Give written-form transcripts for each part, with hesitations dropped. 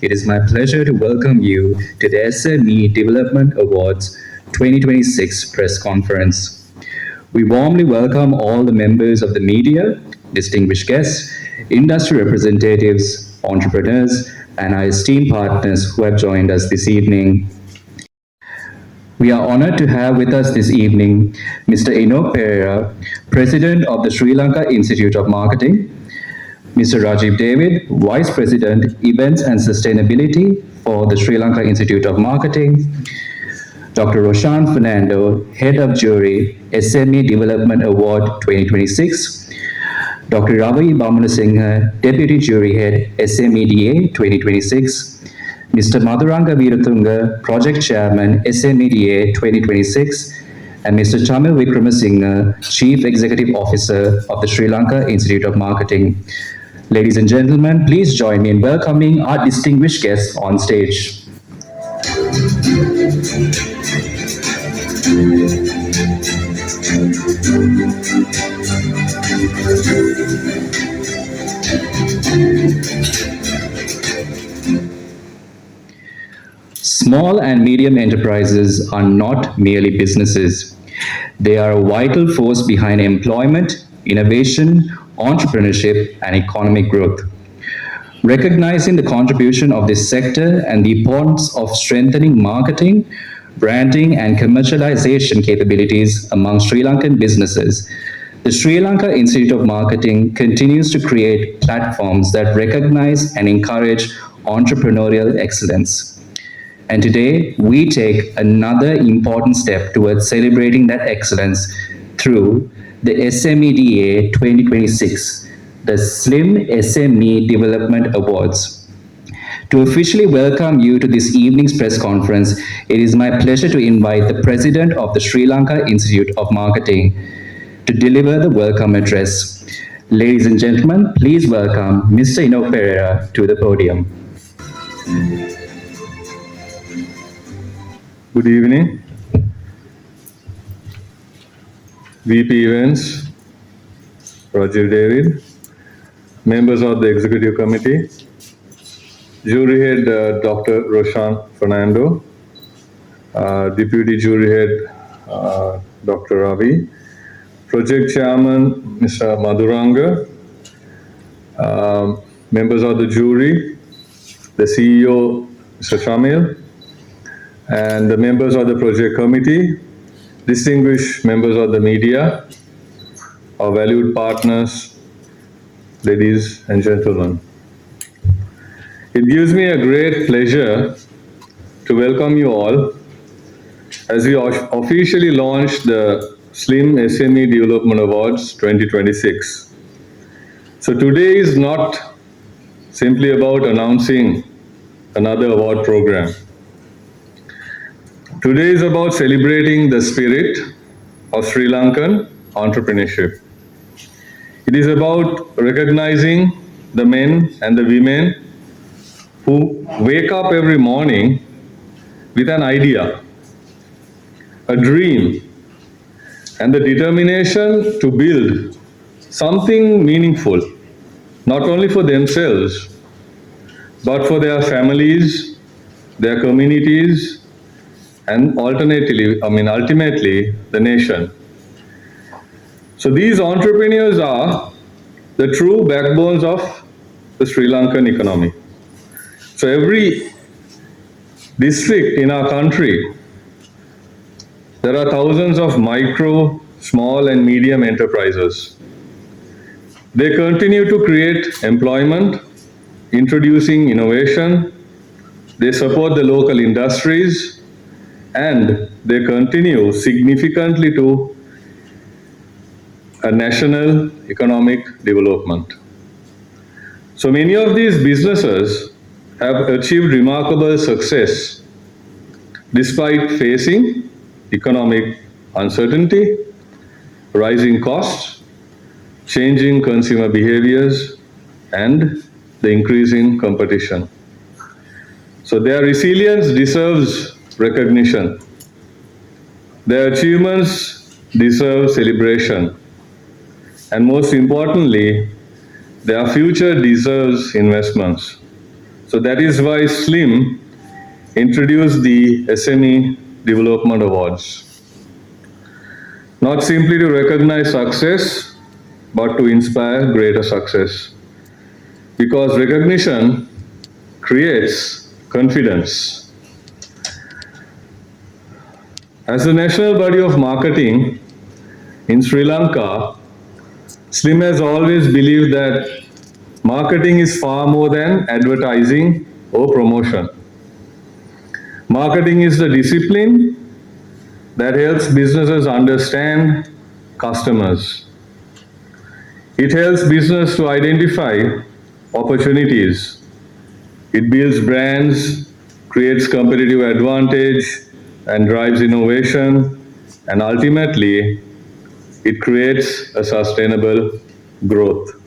It is my pleasure to welcome you to the SME Development Awards 2026 press conference. We warmly welcome all the members of the media, distinguished guests, industry representatives, entrepreneurs, and our esteemed partners who have joined us this evening. We are honored to have with us this evening Mr. Enoch Pereira, President of the Sri Lanka Institute of Marketing, Mr. Rajiv David, Vice President, Events and Sustainability for the Sri Lanka Institute of Marketing, Dr. Roshan Fernando, Head of Jury, SME Development Award 2026, Dr. Ravi Bamanasinghe, Deputy Jury Head, SMEDA 2026, Mr. Madhuranga Veeratunga, Project Chairman, SMEDA 2026, and Mr. Chamil Wickramasinghe, Chief Executive Officer of the Sri Lanka Institute of Marketing. Ladies and gentlemen, please join me in welcoming our distinguished guests on stage. Small and medium enterprises are not merely businesses. They are a vital force behind employment, innovation, entrepreneurship, and economic growth. Recognizing the contribution of this sector and the importance of strengthening marketing, branding, and commercialization capabilities among Sri Lankan businesses, the Sri Lanka Institute of Marketing continues to create platforms that recognize and encourage entrepreneurial excellence. And today, we take another important step towards celebrating that excellence through the SMEDA 2026, the Slim SME Development Awards. To officially welcome you to this evening's press conference, it is my pleasure to invite the President of the Sri Lanka Institute of Marketing to deliver the welcome address. Ladies and gentlemen, please welcome Mr. Enoch Pereira to the podium. Good evening. VP Events, Rajiv David, members of the Executive Committee, Jury Head Dr. Roshan Fernando, Deputy Jury Head Dr. Ravi, Project Chairman Mr. Madhuranga, members of the jury, the CEO Mr. Shamil, and the members of the project committee, distinguished members of the media, our valued partners, ladies and gentlemen. It gives me a great pleasure to welcome you all as we officially launch the Slim SME Development Awards 2026. So today is not simply about announcing another award program. Today is about celebrating the spirit of Sri Lankan entrepreneurship. It is about recognizing the men and the women who wake up every morning with an idea, a dream, and the determination to build something meaningful, not only for themselves, but for their families, their communities, and ultimately, the nation. So these entrepreneurs are the true backbones of the Sri Lankan economy. So every district in our country, there are thousands of micro, small, and medium enterprises. They continue to create employment, introducing innovation, they support the local industries, and they continue significantly to a national economic development. So many of these businesses have achieved remarkable success despite facing economic uncertainty, rising costs, changing consumer behaviors, and the increasing competition. So their resilience deserves recognition. Their achievements deserve celebration. And most importantly, their future deserves investments. So that is why SLIM introduced the SME Development Awards. Not simply to recognize success, but to inspire greater success. Because recognition creates confidence. As the national body of marketing in Sri Lanka, SLIM has always believed that marketing is far more than advertising or promotion. Marketing is the discipline that helps businesses understand customers. It helps business to identify opportunities. It builds brands, creates competitive advantage, and drives innovation, and ultimately, it creates a sustainable growth.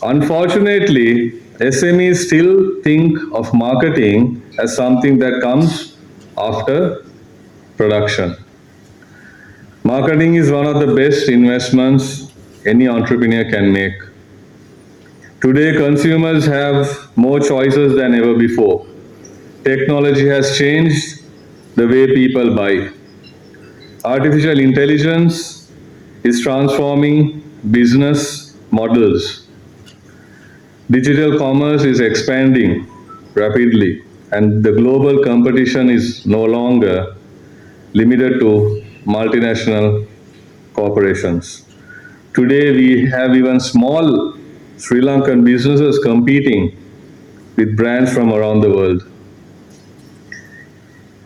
Unfortunately, SMEs still think of marketing as something that comes after production. Marketing is one of the best investments any entrepreneur can make. Today, consumers have more choices than ever before. Technology has changed the way people buy. Artificial intelligence is transforming business models. Digital commerce is expanding rapidly, and the global competition is no longer limited to multinational corporations. Today, we have even small Sri Lankan businesses competing with brands from around the world.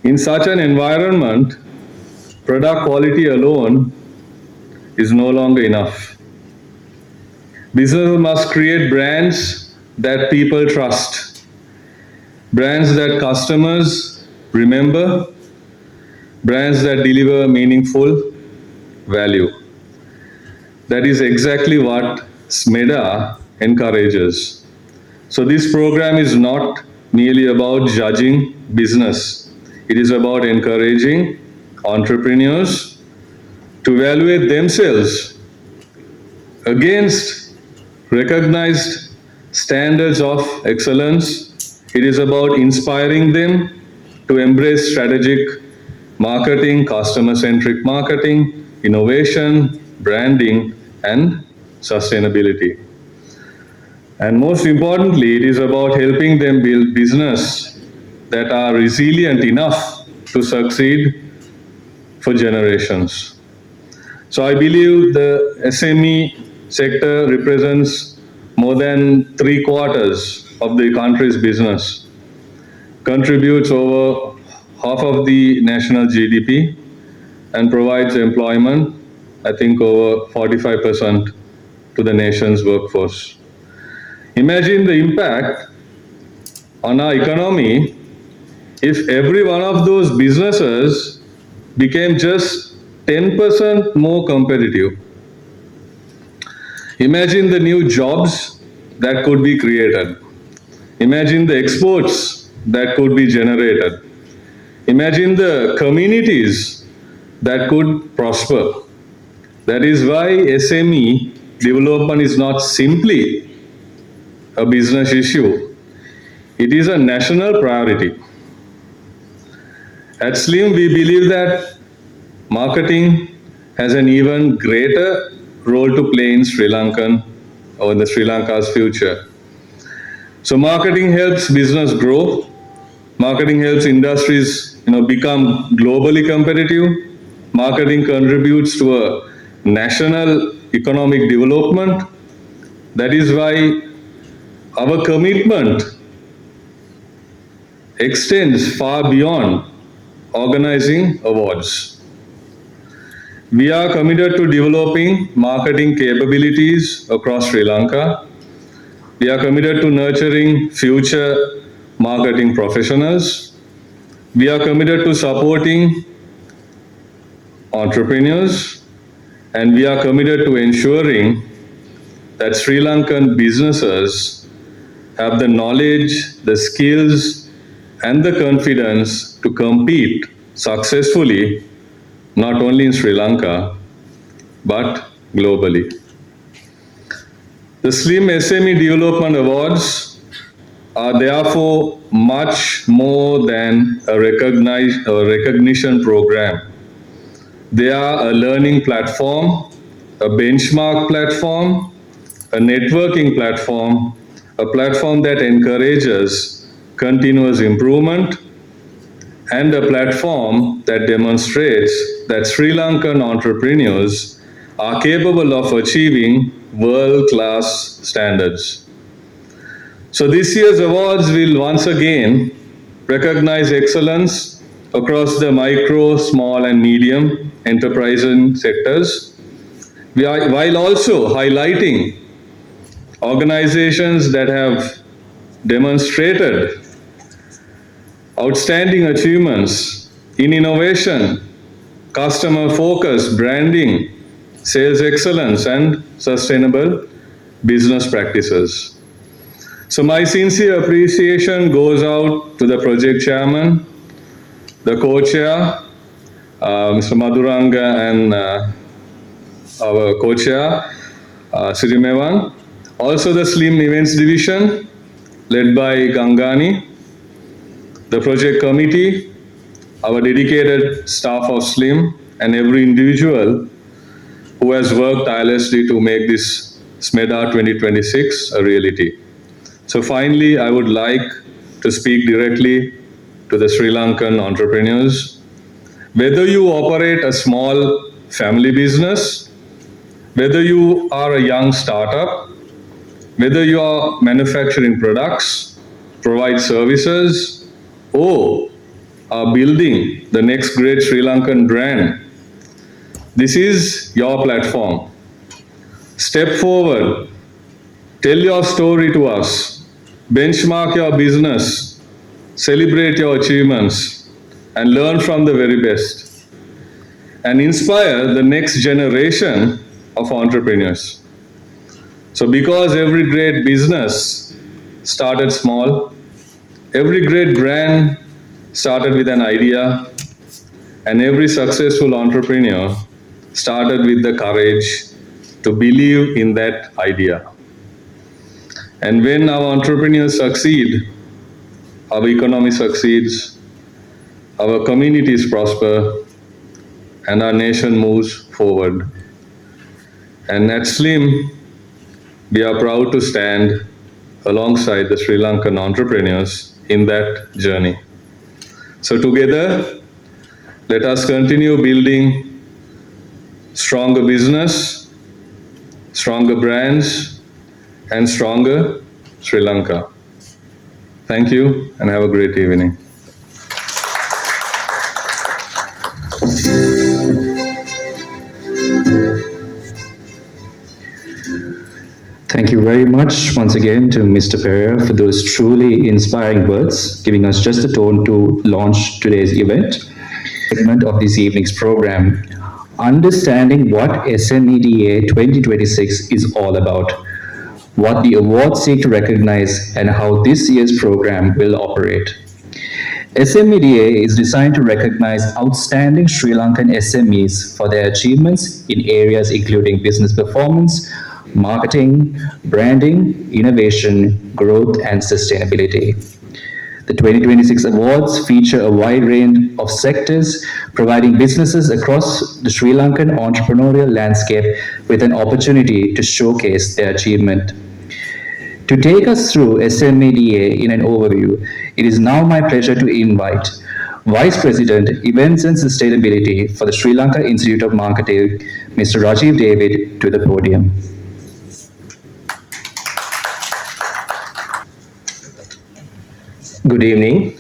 In such an environment, product quality alone is no longer enough. Businesses must create brands that people trust, brands that customers remember, brands that deliver meaningful value. That is exactly what SMEDA encourages. So this program is not merely about judging business. It is about encouraging entrepreneurs to evaluate themselves against recognized standards of excellence. It is about inspiring them to embrace strategic marketing, customer-centric marketing, innovation, branding, and sustainability. And most importantly, it is about helping them build business that are resilient enough to succeed for generations. So I believe the SME sector represents more than three quarters of the country's business, contributes over half of the national GDP, and provides employment, I think, over 45% to the nation's workforce. Imagine the impact on our economy if every one of those businesses became just 10% more competitive. Imagine the new jobs that could be created. Imagine the exports that could be generated. Imagine the communities that could prosper. That is why SME development is not simply a business issue, it is a national priority. At SLIM, we believe that marketing has an even greater role to play in Sri Lankan or in the Sri Lanka's future. So marketing helps business grow. Marketing helps industries, become globally competitive. Marketing contributes to a national economic development. That is why our commitment extends far beyond organizing awards. We are committed to developing marketing capabilities across Sri Lanka. We are committed to nurturing future marketing professionals. We are committed to supporting entrepreneurs. And we are committed to ensuring that Sri Lankan businesses have the knowledge, the skills, and the confidence to compete successfully not only in Sri Lanka but globally. The Slim SME Development Awards are therefore much more than a recognition program. They are a learning platform, a benchmark platform, a networking platform, a platform that encourages continuous improvement, and a platform that demonstrates that Sri Lankan entrepreneurs are capable of achieving world-class standards. So this year's awards will once again recognize excellence across the micro, small, and medium enterprise sectors, while also highlighting organizations that have demonstrated outstanding achievements in innovation, customer focus, branding, sales excellence, and sustainable business practices. So my sincere appreciation goes out to the project chairman, the co-chair, Mr. Madhuranga, and our co-chair, Sirimevang. Also the Slim Events Division, led by Gangani, the project committee, our dedicated staff of Slim, and every individual who has worked tirelessly to make this SMEDA 2026 a reality. So finally, I would like to speak directly to the Sri Lankan entrepreneurs. Whether you operate a small family business, whether you are a young startup, whether you are manufacturing products, provide services, or are building the next great Sri Lankan brand, this is your platform. Step forward, tell your story to us, benchmark your business, celebrate your achievements, and learn from the very best, and inspire the next generation of entrepreneurs. So because every great business started small, every great brand started with an idea, and every successful entrepreneur started with the courage to believe in that idea. And when our entrepreneurs succeed, our economy succeeds, our communities prosper, and our nation moves forward. And at SLIM, we are proud to stand alongside the Sri Lankan entrepreneurs in that journey. So together, let us continue building stronger business, stronger brands, and stronger Sri Lanka. Thank you and have a great evening. Thank you very much once again to Mr. Pereira for those truly inspiring words, giving us just a tone to launch today's event. Segment of this evening's program, understanding what SMEDA 2026 is all about, what the awards seek to recognize, and how this year's program will operate. SMEDA is designed to recognize outstanding Sri Lankan SMEs for their achievements in areas including business performance, marketing, branding, innovation, growth, and sustainability. The 2026 awards feature a wide range of sectors, providing businesses across the Sri Lankan entrepreneurial landscape with an opportunity to showcase their achievement. To take us through SMEDA in an overview, it is now my pleasure to invite Vice President, Events and Sustainability for the Sri Lanka Institute of Marketing, Mr. Rajiv David, to the podium. Good evening.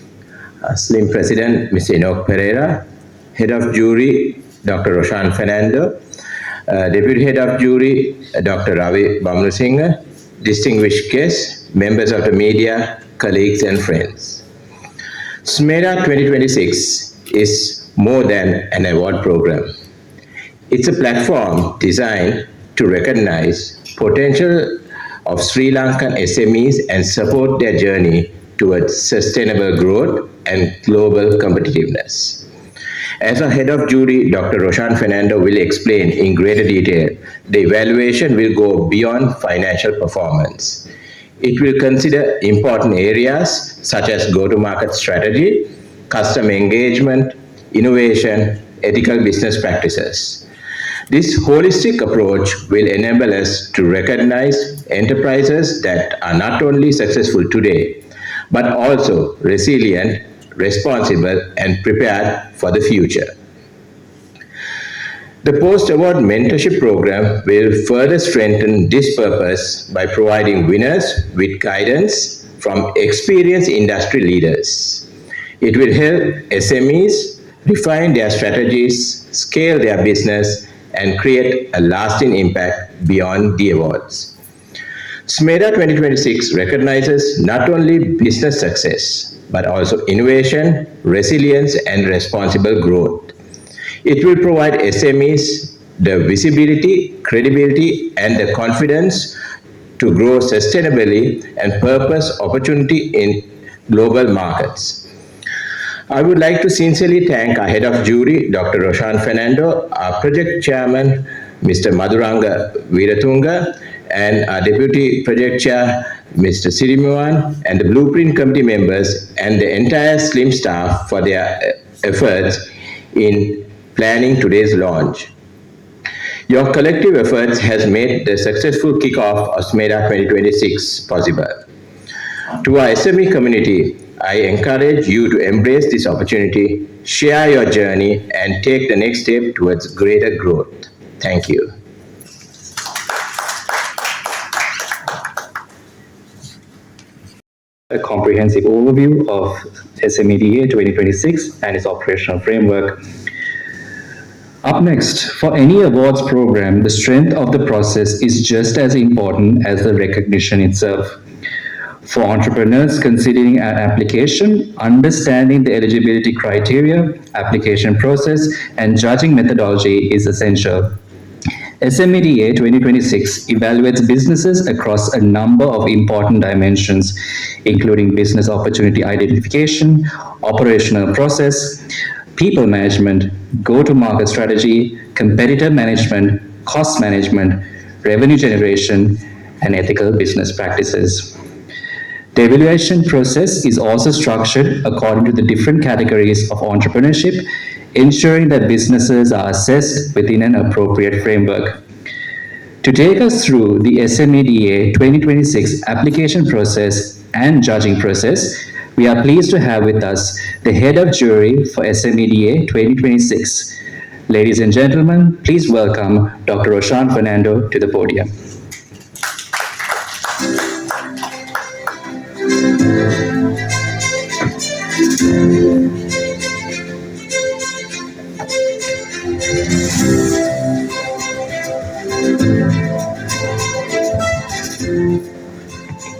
SLIM President, Mr. Enoch Pereira, Head of Jury, Dr. Roshan Fernando, Deputy Head of Jury, Dr. Ravi Bamnusinghe, distinguished guests, members of the media, colleagues and friends. SMEDA 2026 is more than an award program. It's a platform designed to recognize potential of Sri Lankan SMEs and support their journey towards sustainable growth and global competitiveness. As our head of jury, Dr. Roshan Fernando will explain in greater detail, the evaluation will go beyond financial performance. It will consider important areas such as go-to-market strategy, customer engagement, innovation, ethical business practices. This holistic approach will enable us to recognize enterprises that are not only successful today, but also resilient, responsible, and prepared for the future. The post-award mentorship program will further strengthen this purpose by providing winners with guidance from experienced industry leaders. It will help SMEs refine their strategies, scale their business, and create a lasting impact beyond the awards. SMEDA 2026 recognizes not only business success, but also innovation, resilience, and responsible growth. It will provide SMEs the visibility, credibility, and the confidence to grow sustainably and purpose opportunity in global markets. I would like to sincerely thank our head of jury, Dr. Roshan Fernando, our project chairman, Mr. Madhuranga Veeratunga, and our deputy project chair, Mr. Sirimuan, and the Blueprint committee members and the entire SLIM staff for their efforts in planning today's launch. Your collective efforts has made the successful kickoff of SMEDA 2026 possible. To our SME community, I encourage you to embrace this opportunity, share your journey, and take the next step towards greater growth. Thank you. A comprehensive overview of SMEDA 2026 and its operational framework. Up next, for any awards program, the strength of the process is just as important as the recognition itself. For entrepreneurs considering an application, understanding the eligibility criteria, application process, and judging methodology is essential. SMEDA 2026 evaluates businesses across a number of important dimensions, including business opportunity identification, operational process, people management, go-to-market strategy, competitor management, cost management, revenue generation, and ethical business practices. The evaluation process is also structured according to the different categories of entrepreneurship, ensuring that businesses are assessed within an appropriate framework. To take us through the SMEDA 2026 application process and judging process, we are pleased to have with us the head of jury for SMEDA 2026. Ladies and gentlemen, please welcome Dr. Roshan Fernando to the podium.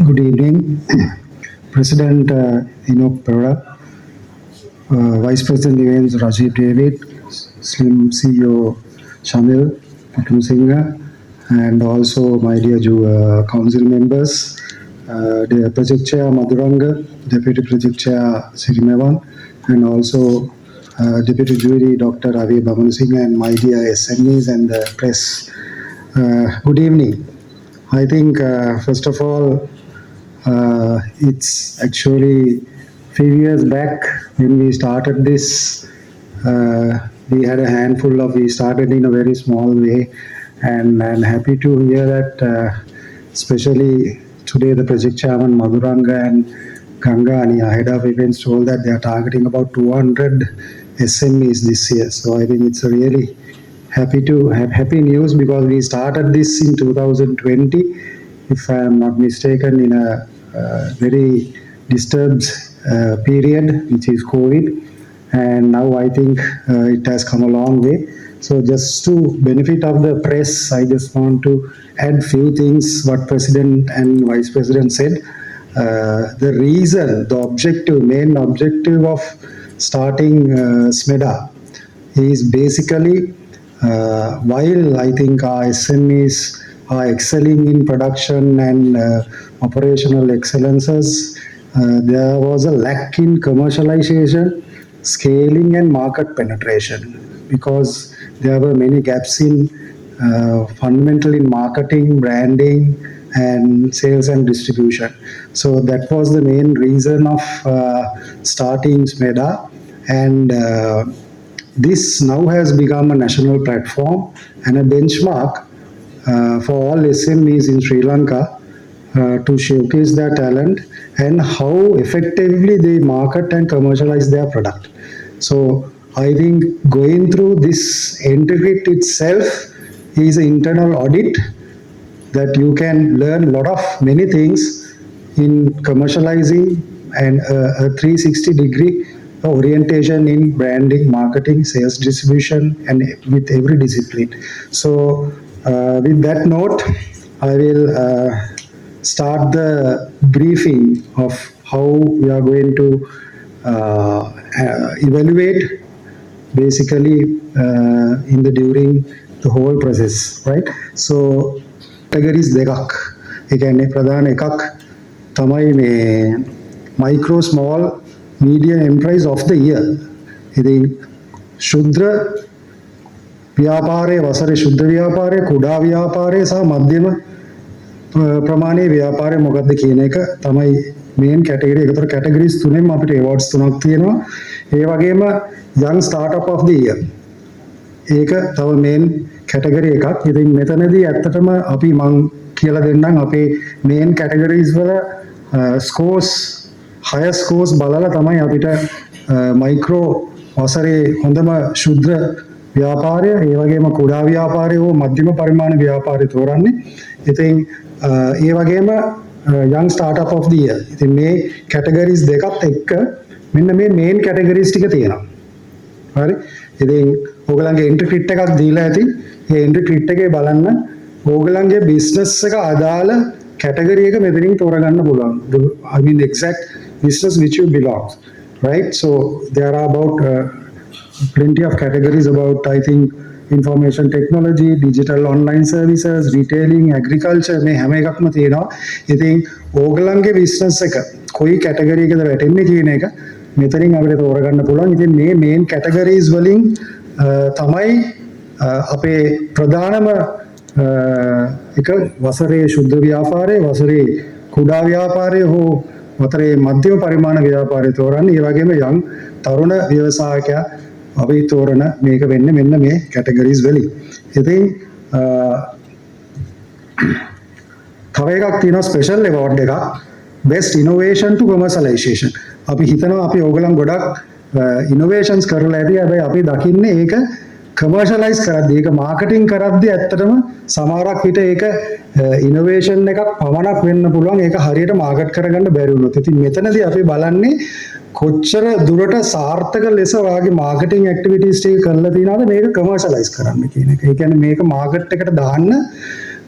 Good evening, President Enoch Pereira, Vice President Events Rajiv David, SLIM CEO Shamil Singha, and also my dear council members, the Project Chair Madhuranga, Deputy Project Chair Sirimevan, and also Deputy Jury Dr. Ravi Singha, and my dear SMEs and the press. Good evening. I think, first of all, it's actually few years back when we started this. We had a handful of. We started in a very small way, and I'm happy to hear that, especially today, the project chairman Madhuranga and Gangani, our head of events, told that they are targeting about 200 SMEs this year. So I think it's a really happy news, because we started this in 2020, if I am not mistaken, in a very disturbed period, which is COVID, and now I think it has come a long way. So just to benefit of the press, I just want to add few things what President and Vice President said. The reason, the objective, main objective of starting SMEDA is basically, while I think our SMEs are excelling in production and operational excellences, there was a lack in commercialization, scaling, and market penetration because there were many gaps in fundamental in marketing, branding, and sales and distribution. So that was the main reason of starting SMEDA, and this now has become a national platform and a benchmark for all SMEs in Sri Lanka to showcase their talent and how effectively they market and commercialize their product. So I think going through this integrity itself is an internal audit that you can learn a lot of many things in commercializing and a 360-degree orientation in branding, marketing, sales, distribution, and with every discipline. So with that note, I will start the briefing of how we are going to evaluate basically in the during the whole process, right? So categories දෙකක්. ඒ කියන්නේ ප්‍රධාන එකක් තමයි මේ micro small medium enterprise of the year. ඉතින් ශුද්‍ර ව්‍යාපාරයේ වසරේ ශුද්ධ ව්‍යාපාරයේ කුඩා ව්‍යාපාරයේ සහ මධ්‍යම ප්‍රමාණයේ ව්‍යාපාරය මොකක්ද කියන එක තමයි මේන් කැටගරි. ඒකට කැටගරිස් තුනෙන් අපිට awards තුනක් තියෙනවා. ඒ වගේම young startup of the year. ඒක තව මේන් කැටගරි එකක්. ඉතින් මෙතනදී ඇත්තටම අපි මං කියලා දෙන්නම් අපේ මේන් කැටගරිස් වල ස්කෝර්ස් higher scores බලලා තමයි අපිට මයික්‍රෝ වසරේ හොඳම ශුද්ධ ව්‍යාපාරය, ඒ වගේම කුඩා ව්‍යාපාරය හෝ මධ්‍යම පරිමාණ ව්‍යාපාරය තෝරන්නේ. ඉතින් ඒ වගේම young startup of the year. ඉතින් මේ කැටගරිස් දෙකත් එක්ක මෙන්න මේ මේන් කැටගරිස් ටික තියෙනවා. හරි. ඉතින් ඕගලන්ගේ එන්ට්‍රි කිට් එකක් දීලා ඇති. ඒ එන්ට්‍රි කිට් එකේ බලන්න ඕගලන්ගේ බිස්නස් එක අදාළ කැටගරි එක මෙතනින් තෝරගන්න පුළුවන්. I mean the exact business which you belong, right? So there are about plenty of categories about, I think, information technology, digital online services, retailing, agriculture, මේ හැම එකක්ම තියෙනවා. ඉතින් ඕගලන්ගේ බිස්නස් එක කොයි කැටගරි එකද වැටෙන්නේ කියන එක මෙතනින් අපිට තෝරගන්න පුළුවන්. ඉතින් මේ මේන් කැටගරීස් වලින් තමයි අපේ ප්‍රධානම එක වසරේ ශුද්ධ ව්‍යාපාරය, වසරේ කුඩා ව්‍යාපාරය හෝ වසරේ මධ්‍යම පරිමාණ ව්‍යාපාරය තෝරන්නේ. ඒ වගේම යම් තරුණ ව්‍යවසායකයා අපි තෝරන මේක වෙන්නේ මෙන්න මේ කැටගරීස් වලින්. ඉතින් තව එකක් තියෙනවා ස්පෙෂල් award එකක්, best innovation to commercialization. අපි හිතනවා අපි ඕගලන් ගොඩක් innovations කරලා ඇති. හැබැයි අපි දකින්නේ ඒක කමර්ෂලයිස් කරද්දී, ඒක මාකටිං කරද්දී ඇත්තටම සමහරක් විට ඒක ඉනෝවේෂන් එකක් පමණක් වෙන්න පුළුවන්. ඒක හරියට මාකට් කරගන්න බැරි වුණොත්. ඉතින් මෙතනදී අපි බලන්නේ කොච්චර දුරට සාර්ථක ලෙස ඔයාගේ මාකටිං ඇක්ටිවිටීස් ටික කරලා තියෙනවද මේක කමර්ෂලයිස් කරන්න කියන එක. ඒ කියන්නේ මේක මාකට් එකට දාන්න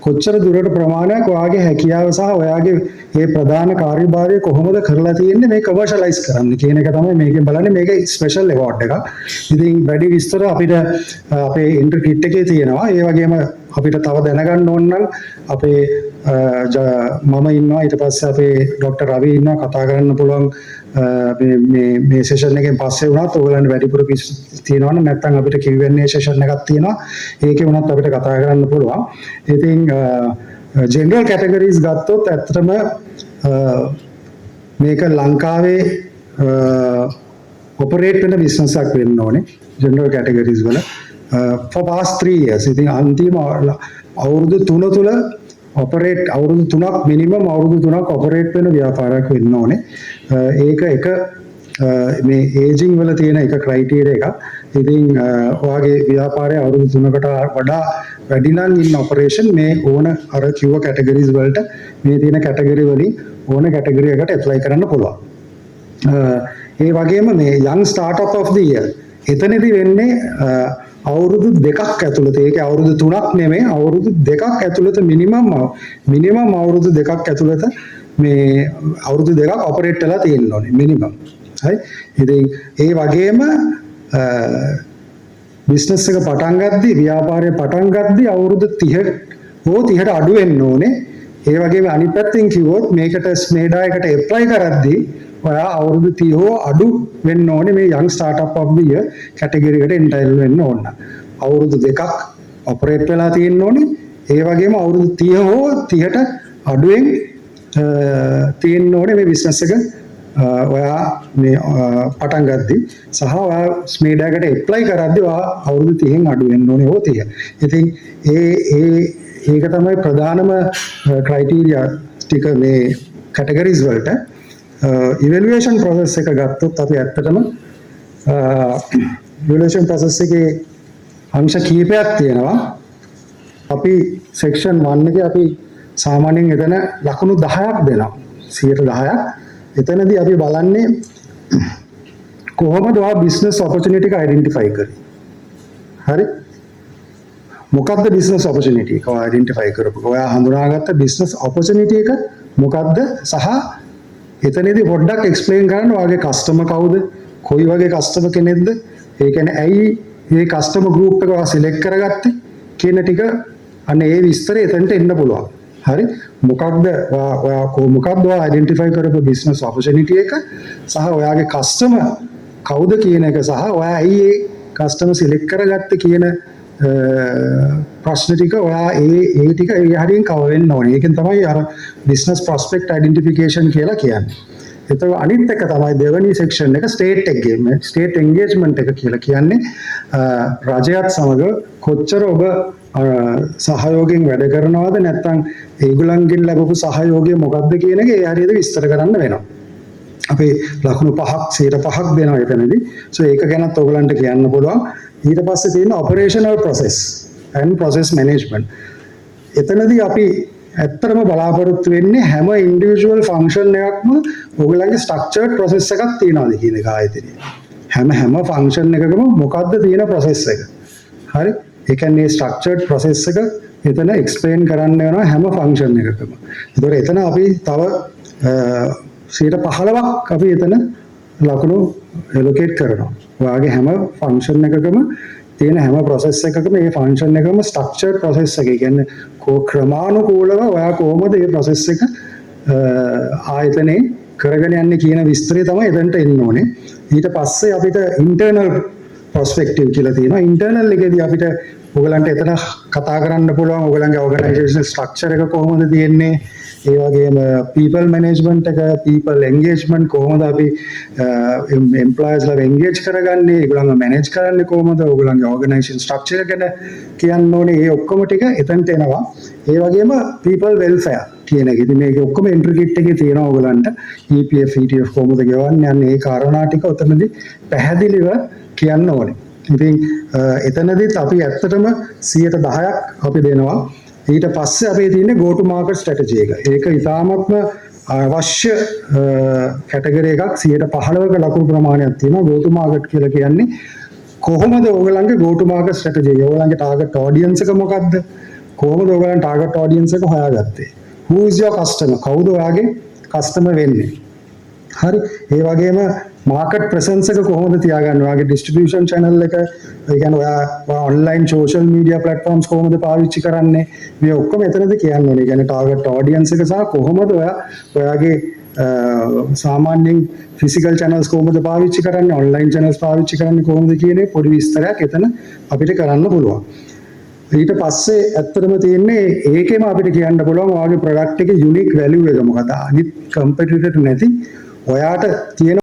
කොච්චර දුරට ප්‍රමාණයක් ඔයාගේ හැකියාව සහ ඔයාගේ මේ ප්‍රධාන කාර්යභාරය කොහොමද කරලා තියෙන්නේ මේ කමර්ෂලයිස් කරන්න කියන එක තමයි මේකෙන් බලන්නේ. මේක ස්පෙෂල් award එකක්. ඉතින් වැඩි විස්තර අපිට අපේ එන්ට්‍රි කිට් එකේ තියෙනවා. ඒ වගේම අපිට තව දැනගන්න ඕන නම් අපේ මම ඉන්නවා, ඊට පස්සේ අපේ ડોક્ટર රවි ඉන්නවා, කතා කරන්න පුළුවන් මේ සෙෂන් එකෙන් පස්සේ වුණත් ඔයගලන්ට වැඩිපුර තියෙනවා නම් නැත්නම් අපිට Q&A සෙෂන් එකක් තියෙනවා. ඒකේ වුණත් අපිට කතා කරන්න පුළුවන්. ඉතින් ජෙනරල් කැටගරීස් ගත්තොත් ඇත්තටම මේක ලංකාවේ ඔපරේට් වෙන බිස්නස් එකක් වෙන්න ඕනේ ජෙනරල් කැටගරීස් වල for past 3 years. ඉතින් අන්තිම අවුරුදු 3 තුල ඔපරේට් අවුරුදු 3ක් මිනිමම් අවුරුදු 3ක් ඔපරේට් වෙන ව්‍යාපාරයක් වෙන්න ඕනේ. ඒක එක මේ ඒජින් වල තියෙන එක ක්‍රයිටීරියා එකක්. ඉතින් ඔයාගේ ව්‍යාපාරය අවුරුදු 3කට වඩා වැඩි නම් ඉන්න ඔපරේෂන් මේ ඕන අර කිව්ව කැටගරීස් වලට මේ තියෙන කැටගරි වලින් ඕන කැටගරි එකට ඇප්ලයි කරන්න පුළුවන්. ඒ වගේම මේ young startup of the year එතනදී වෙන්නේ අවුරුදු 2ක් ඇතුළත. ඒක අවුරුදු 3ක් නෙමෙයි, අවුරුදු 2ක් ඇතුළත මිනිමම් අවුරුදු 2ක් ඇතුළත මේ අවුරුදු 2ක් ඔපරේට් වෙලා තියෙන්න ඕනේ මිනිමම්. හරි. ඉතින් ඒ වගේම බිස්නස් එක පටන් ගද්දී, ව්‍යාපාරය පටන් ගද්දී අවුරුදු 30 හෝ 30ට අඩු වෙන්න ඕනේ. ඒ වගේම අනිත් පැත්තෙන් කිව්වොත් මේකට ස්මේඩා එකට ඇප්ලයි කරද්දී ඔයා අවුරුදු 30 හෝ අඩු වෙන්න ඕනේ මේ යං startup of the year category එකට එන්ටයිටල් වෙන්න ඕන. අවුරුදු 2ක් ඔපරේට් වෙලා තියෙන්න ඕනේ. ඒ වගේම අවුරුදු 30 හෝ 30ට අඩුවෙන් තියෙන්න ඕනේ මේ බිස්නස් එක ඔයා මේ පටන් ගද්දි සහ ඔයා ස්මේඩාකට ඇප්ලයි කරද්දි ඔයා අවුරුදු 30න් අඩු වෙන්න ඕනේ හෝ 30. ඉතින් ඒක තමයි ප්‍රධානම ක්‍රයිටීරියා ටික මේ කැටගරිස් වලට. ඉවැලුවේෂන් ප්‍රොසෙස් එක ගත්තොත් අපි ඇත්තටම ඉවැලුවේෂන් ප්‍රොසෙස් එකේ අංශ කීපයක් තියෙනවා. අපි සෙක්ෂන් 1 එකේ අපි සාමාන්‍යයෙන් එතන ලකුණු 10ක් දෙනවා. 10%ක්. එතනදී අපි බලන්නේ කොහොමද ඔයා බිස්නස් ඔපචුනිටි එක අයිඩෙන්ටිෆයි කරන්නේ. හරි? මොකක්ද බිස්නස් ඔපචුනිටි එක ඔයා අයිඩෙන්ටිෆයි කරපු. ඔයා හඳුනාගත්ත බිස්නස් ඔපචුනිටි එක මොකක්ද සහ එතනදී පොඩ්ඩක් එක්ස්ප්ලেইন කරන්න ඔයාගේ කස්ටමර් කවුද? කොයි වගේ කස්ටමර් කෙනෙක්ද? ඒ කියන්නේ ඇයි මේ කස්ටමර් ගෲප් එක ඔයා සිලෙක්ට් කරගත්තේ කියන ටික අන්න ඒ විස්තරය එතනට එන්න පුළුවන්. හරි? මොකක්ද ඔයා අයිඩෙන්ටිෆයි කරපු බිස්නස් ඔපචුනිටි එක සහ ඔයාගේ කස්ටමර් කවුද කියන එක සහ ඔයා ඇයි ඒ කස්ටමර් සිලෙක්ට් කරගත්තේ කියන ප්‍රශ්න ටික ඔයා ඒ ටික ඒ හරියෙන් කවර් වෙන්න ඕනේ. ඒකෙන් තමයි අර බිස්නස් ප්‍රොස්පෙක්ට් අයිඩෙන්ටිෆිකේෂන් කියලා කියන්නේ. එතකොට අනිත් එක තමයි දෙවෙනි සෙක්ෂන් එක ස්ටේට් එන්ගේජ්මන්ට් එක කියලා කියන්නේ රජයත් සමග කොච්චර ඔබ සහයෝගයෙන් වැඩ කරනවද නැත්නම් ඒගොල්ලන්ගෙන් ලැබපු සහයෝගය මොකක්ද කියන එක ඒ හරියට විස්තර කරන්න වෙනවා. අපි ලකුණු 5ක් දෙනවා එතනදී. ඒක ගැනත් ඔයගලන්ට කියන්න පුළුවන්. ඊට පස්සේ තියෙන operational process and process management. එතනදී අපි ඇත්තටම බලාපොරොත්තු වෙන්නේ හැම ඉන්ඩිවිජුවල් ෆන්ක්ෂන් එකක්ම ඔයගලගේ ස්ට්‍රක්චර්ඩ් ප්‍රොසෙස් එකක් තියනවාද කියන එක ආයතනයේ. හැම ෆන්ක්ෂන් එකකම මොකක්ද තියෙන ප්‍රොසෙස් එක. හරි? ඒ කියන්නේ ස්ට්‍රක්චර්ඩ් ප්‍රොසෙස් එක එතන එක්ස්ප්ලেইন කරන්න වෙනවා හැම ෆන්ක්ෂන් එකකම. ඒතකොට එතන අපි තව 15ක් අපි එතන ලකුණු එලොකේට් කරනවා. ඔයාගේ හැම ෆන්ක්ෂන් එකකම තියෙන හැම ප්‍රොසෙස් එකකම මේ ෆන්ක්ෂන් එකම ස්ට්‍රක්චර්ඩ් ප්‍රොසෙස් එක. ඒ කියන්නේ ක්‍රමානුකූලව ඔයා කොහොමද මේ ප්‍රොසෙස් එක ආයතනයේ කරගෙන යන්නේ කියන විස්තරය තමයි එතනට එන්න ඕනේ. ඊට පස්සේ අපිට ඉන්ටර්නල් ප්‍රොස්පෙක්ටිව් කියලා තියෙනවා. ඉන්ටර්නල් එකේදී අපිට ඔයගලන්ට එතන කතා කරන්න පුළුවන් ඔයගලන්ගේ ඕගනයිසේෂනල් ස්ට්‍රක්චර් එක කොහොමද තියෙන්නේ. ඒ වගේම people management එක people engagement කොහොමද අපි employeesලා engage කරගන්නේ, ඒගොල්ලන්ව manage කරන්නේ කොහොමද, ඔයගොල්ලන්ගේ organization structure ගැන කියන්න ඕනේ. ඒ ඔක්කොම ටික එතනට එනවා. ඒ වගේම people welfare කියන එක. ඉතින් මේක ඔක්කොම entry kit එකේ තියෙනවා ඔයගොල්ලන්ට. EPF ETF කොහොමද ගෙවන්නේ යන්නේ ඒ කාරණා ටික උතනදී පැහැදිලිව කියන්න ඕනේ. ඉතින් එතනදිත් අපි ඇත්තටම 10%ක් අපි දෙනවා. ඊට පස්සේ අපේ තියෙන්නේ go to market strategy එක. ඒක ඉතාමත්ම අවශ්‍ය කැටගරි එකක්. 15%ක ලකුණු ප්‍රමාණයක් තියෙනවා. go to market කියලා කියන්නේ කොහොමද ඔයගලන්ගේ go to market strategy එක? ඔයගලන්ගේ target audience එක මොකක්ද? කොහොමද ඔයගලන් target audience එක හොයාගත්තේ? who is your customer? කවුද ඔයාගේ customer වෙන්නේ? හරි? ඒ වගේම මාකට් ප්‍රසන්ස් එක කොහොමද තියාගන්නේ? ඔයාගේ ඩිස්ට්‍රිබියුෂන් channel එක, ඒ කියන්නේ ඔයා ඔන්ලයින් සෝෂල් මීඩියා ප්ලැට්ෆෝම්ස් කොහොමද පාවිච්චි කරන්නේ? මේ ඔක්කොම එතනදී කියන්න ඕනේ. ඒ කියන්නේ ටාගට් ඔඩියන්ස් එක සහ කොහොමද ඔයාගේ සාමාන්‍යයෙන් ෆිසිකල් channels කොහොමද පාවිච්චි කරන්නේ, ඔන්ලයින් channels පාවිච්චි කරන්නේ කොහොමද කියන පොඩි විස්තරයක් එතන අපිට කරන්න පුළුවන්. ඊට පස්සේ ඇත්තටම තියෙන්නේ ඒකෙම අපිට කියන්න පුළුවන් ඔයාගේ ප්‍රොඩක්ට් එකේ යුනික් වැලියු එක මොකක්ද? අනිත් කම්පිටිටර් නැති ඔයාට තියෙන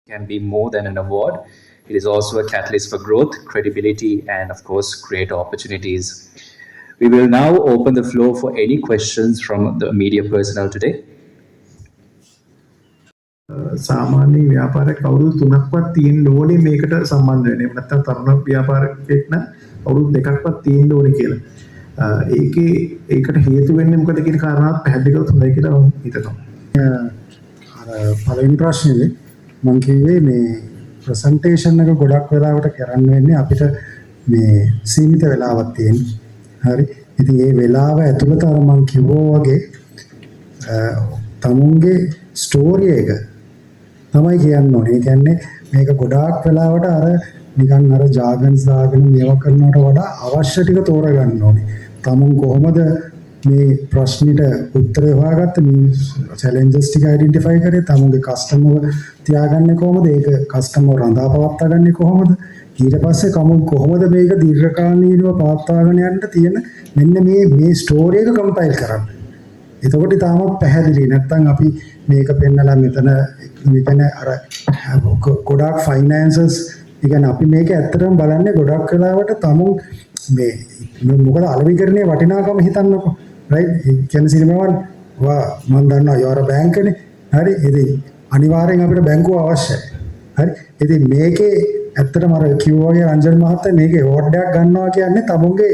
can be more than an award. It is also a catalyst for growth, credibility, and of course, great opportunities. We will now open the floor for any questions from the media personnel today. සාමාන්‍ය ව්‍යාපාරයක් අවුරුදු 3ක්වත් තියෙන්න ඕනේ මේකට සම්බන්ධ වෙන්න. එහෙම නැත්නම් තරුණ ව්‍යාපාරිකයෙක් නම් අවුරුදු 2ක්වත් තියෙන්න ඕනේ කියලා. ඒකට හේතු වෙන්නේ මොකද කියන කාරණාවත් පැහැදිලි කරලා හොඳයි කියලා මම හිතනවා. පළවෙනි ප්‍රශ්නේ මම කිව්වේ මේ ප්‍රසන්ටේෂන් එක ගොඩක් වෙලාවට කරන්න වෙන්නේ අපිට මේ සීමිත වෙලාවක් තියෙන. හරි. ඉතින් මේ වෙලාව ඇතුළත අර මම කිව්වා වගේ තමුන්ගේ ස්ටෝරි එක තමයි කියන්න ඕනේ. ඒ කියන්නේ මේක ගොඩාක් වෙලාවට අර නිකන් අර ජාගන්ස් දාගෙන මේවා කරනවට වඩා අවශ්‍ය ටික තෝරගන්න ඕනේ. තමුන් කොහොමද මේ ප්‍රශ්නෙට උත්තරය හොයාගත්තේ, මේ චැලෙන්ජස් ටික අයිඩෙන්ටිෆයි කරේ, තමුන්ගේ කස්ටමර් තියාගන්නේ කොහොමද, ඒක කස්ටමර් රඳා පවත්වාගන්නේ කොහොමද, ඊට පස්සේ කොහොමද මේක දීර්ඝකාලීනව පවත්වාගෙන යන්න තියෙන මෙන්න මේ ස්ටෝරි එක කම්පයිල් කරන්න. එතකොට තාමත් පැහැදිලි. නැත්නම් අපි මේක පෙන්නලා මෙතන කියන්නේ අර ගොඩාක් ෆයිනෑන්සස් කියන්නේ අපි මේක ඇත්තටම බලන්නේ ගොඩක් වෙලාවට තමුන් මේ මොකද අලෙවිකරණයේ වටිනාකම හිතන්නකො. රයිට්. කියන්නේ සිනමාවන් මම දන්නවා යෝර බැංකනේ. හරි. ඉතින් අනිවාර්යෙන් අපිට බැංකුව අවශ්‍යයි. හරි. ඉතින් මේකේ ඇත්තටම අර කිව්වා වගේ රංජන් මහත්තයා මේකේ ඕඩ් එකක් ගන්නවා කියන්නේ තමුන්ගේ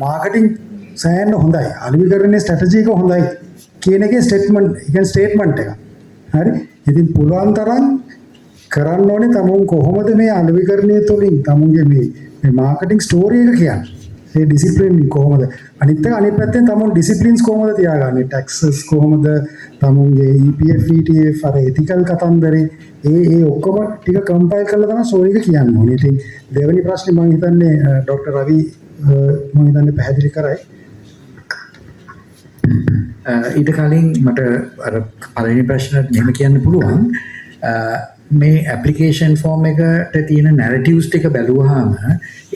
මාකටිං සෑහෙන හොඳයි. අලෙවිකරණයේ ස්ට්‍රැටජි එක හොඳයි කියන එකේ ස්ටේට්මන්ට් එක. හරි. ඉතින් පුළුවන් තරම් කරන්න ඕනේ තමුන් කොහොමද මේ අලෙවිකරණය තුලින් තමුන්ගේ මේ මාකටිං ස්ටෝරි එක කියන්නේ. ඒ ඩිසිප්ලින් කොහොමද? අනිත් පැත්තෙන් තමුන් ඩිසිප්ලින්ස් කොහොමද තියාගන්නේ? ටැක්සස් කොහොමද? තමුන්ගේ EPF ETF අර එතිකල් කතන්දරේ ඒ ඔක්කොම ටික කම්පයිල් කරලා තමයි ස්ටෝරි එක කියන්න ඕනේ. ඉතින් දෙවෙනි ප්‍රශ්නේ මම හිතන්නේ ડોક્ટર රවි මම හිතන්නේ පැහැදිලි කරයි. ඊට කලින් මට අර පළවෙනි ප්‍රශ්නට මෙහෙම කියන්න පුළුවන්. මේ ඇප්ලිකේෂන් ෆෝම් එකට තියෙන නැරටිව්ස් ටික බැලුවාම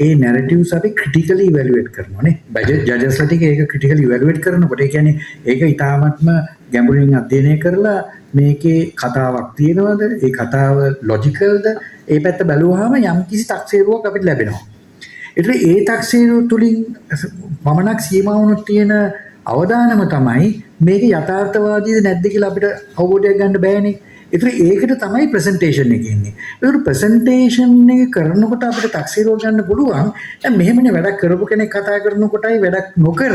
ඒ නැරටිව්ස් අපි ක්‍රිටිකලි ඉවැලුවේට් කරනවා නේ. බජට් ජජස්ලා ටික ඒක ක්‍රිටිකලි ඉවැලුවේට් කරනකොට ඒ කියන්නේ ඒක ඊටාත්ම ගැඹුරින් අධ්‍යයනය කරලා මේකේ කතාවක් තියෙනවද? ඒ කතාව ලොජිකල්ද? ඒ පැත්ත බැලුවාම යම්කිසි තක්සේරුවක් අපිට ලැබෙනවා. ඒතර ඒ තක්සේරුව තුලින් පමණක් සීමා වුණු තියෙන අවදානම තමයි මේක යථාර්ථවාදීද නැද්ද කියලා අපිට අවබෝධයක් ගන්න බෑනේ. ඒතර ඒකට තමයි ප්‍රසන්ටේෂන් එක ඉන්නේ. ඒතර ප්‍රසන්ටේෂන් එක කරනකොට අපිට තක්සේරුව ගන්න පුළුවන්. දැන් මෙහෙමනේ වැඩක් කරපු කෙනෙක් කතා කරනකොටයි වැඩක් නොකර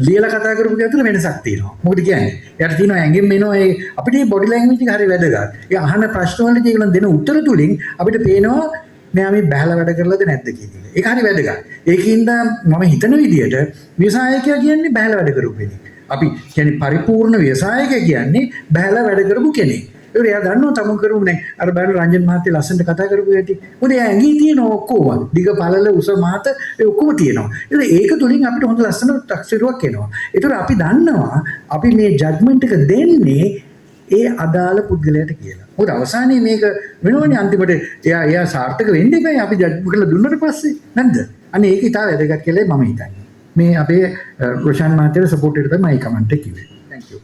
ලියලා කතා කරපු කෙනා අතර වෙනසක් තියෙනවා. මොකද කියන්නේ? එයාට තියෙනවා ඇඟෙන් එනවා ඒ අපිට මේ බොඩි ලැන්ග්වේජ් එක හරි වැදගත්. ඒ අහන ප්‍රශ්න වලට ඒගොල්ලන් දෙන උත්තර තුලින් අපිට පේනවා මෙයා මේ බහැලා වැඩ කරලාද නැද්ද කියන එක. ඒක හරි වැදගත්. ඒකින්ද මම හිතන විදිහට ව්‍යවසායකයා කියන්නේ බහැලා වැඩ කරපු කෙනෙක්. අපි කියන්නේ පරිපූර්ණ ව්‍යවසායකයා කියන්නේ බහැලා වැඩ කරපු කෙනෙක්. ඒක එයා දන්නවා තමුන් කරුනේ නැහැ. අර බලන්න රංජන් මහත්තයා ලස්සනට කතා කරපු හැටි. මොකද එයා ඇඟේ තියෙන ඔක්කොම දිග පළල උස මහත ඒ ඔක්කොම තියෙනවා. ඒක තුලින් අපිට හොඳ ලස්සන තක්සේරුවක් එනවා. ඒතර අපි දන්නවා අපි මේ ජජ්මන්ට් එක දෙන්නේ ඒ අදාළ පුද්ගලයාට කියලා. මොකද අවසානයේ මේක වෙනවනේ අන්තිමට එයා සාර්ථක වෙන්නේ නැහැ අපි ජජ් කරලා දුන්නට පස්සේ නැද්ද? අනේ ඒක ඉතාල වැදගත් කියලා මම හිතන්නේ. මේ අපේ රොෂාන් මහත්තයාට සපෝට් එකට තමයි කමෙන්ට් එක කිව්වේ. Thank you.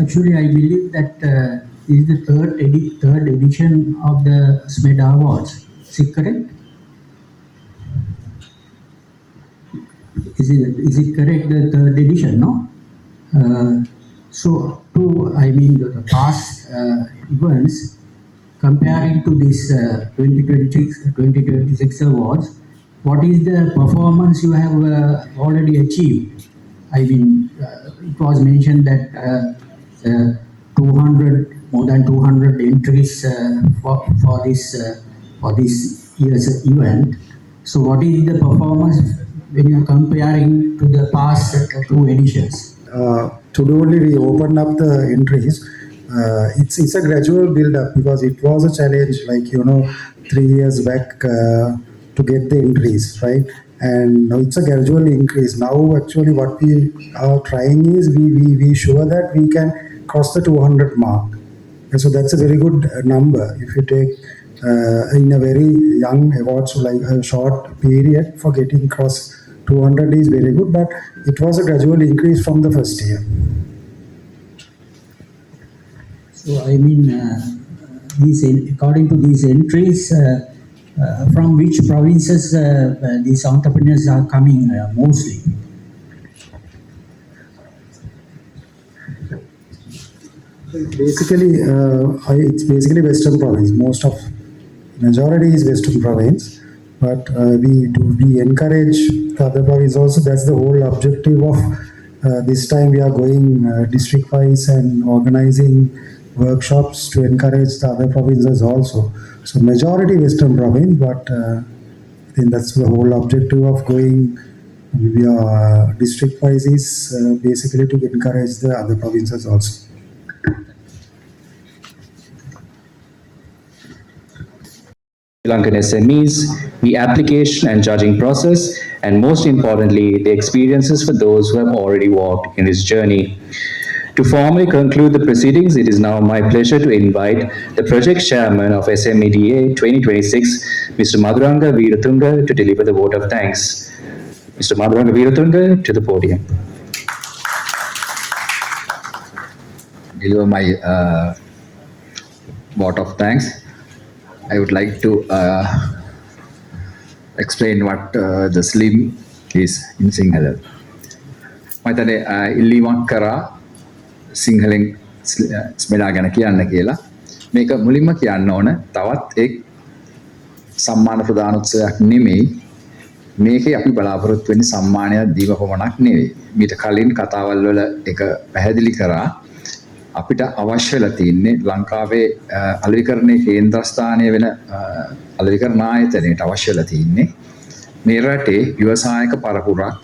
Actually, I believe that this is the third edition of the SMEDA Awards. Is it correct? Is it correct, the third edition, no? So, the past events, comparing to this 2026 awards, what is the performance you have already achieved? It was mentioned that more than 200 entries for this year's event. So, what is the performance when you are comparing to the past two editions? Today only we opened up the entries. It's a gradual build up because it was a challenge, 3 years back to get the entries, right? And now it's a gradual increase. Now actually what we are trying is we sure that we can cross the 200 mark. And so that's a very good number. If you take in a very young awards, like a short period for getting cross 200 is very good, but it was a gradual increase from the first year. So I mean, according to these entries, from which provinces these entrepreneurs are coming mostly? Basically, it's basically Western province. Most of majority is Western province, but we encourage the other province also. That's the whole objective of this time. We are going district wise and organizing workshops to encourage the other provinces also. So majority Western province, but I think that's the whole objective of going. We are district wise is basically to encourage the other provinces also. Sri Lankan SMEs, the application and judging process, and most importantly, the experiences for those who have already walked in this journey. To formally conclude the proceedings, it is now my pleasure to invite the project chairman of SMEDA 2026, Mr. Madhuranga Veeratunga, to deliver the vote of thanks. Mr. Madhuranga Veeratunga, to the podium. Deliver my vote of thanks. I would like to explain what the slim is in Sinhala. මතනේ ඉල්ලීමක් කරා සිංහලෙන් ස්මෙලා ගැන කියන්න කියලා. මේක මුලින්ම කියන්න ඕන තවත් එක් සම්මාන ප්‍රදානෝත්සවයක් නෙමෙයි. මේකේ අපි බලාපොරොත්තු වෙන්නේ සම්මානයක් දීම පමණක් නෙවෙයි. මීට කලින් කතාවල් වල එක පැහැදිලි කරා අපිට අවශ්‍ය වෙලා තියෙන්නේ ලංකාවේ අලෙවිකරණයේ කේන්ද්‍රස්ථානය වෙන අලෙවිකරණ ආයතනයට අවශ්‍ය වෙලා තියෙන්නේ මේ රටේ ව්‍යවසායක පරපුරක්